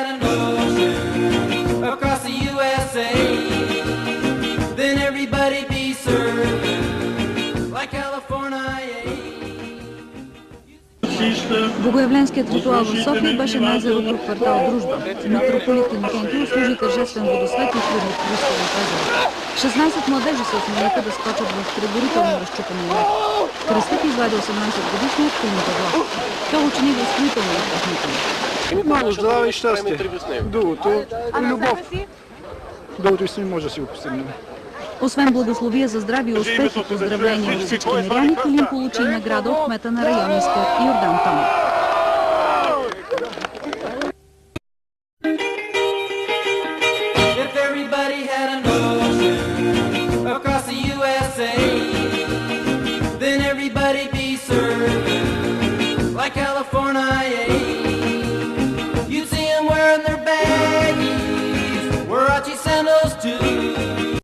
an ocean across the USA, then everybody be served like California. Богоявленският ритуал в София беше на езерото от квартал Дружба. Митрополит Инокентий служи тържествен водосвет и хвърли туристи в езеро. 16 младежи се осмелиха да скочат в предварително разчупения лед. Кръстът извади 18-годишният Клим Павлов. Той учени възхитително в техника. Много здраве и щастие. Другото е любов. Другото и сами може да си го постигнем. Освен благословия за здрави и успех и поздравления от всички миряни, Калин получи и награда от кмета на района Изток Йордан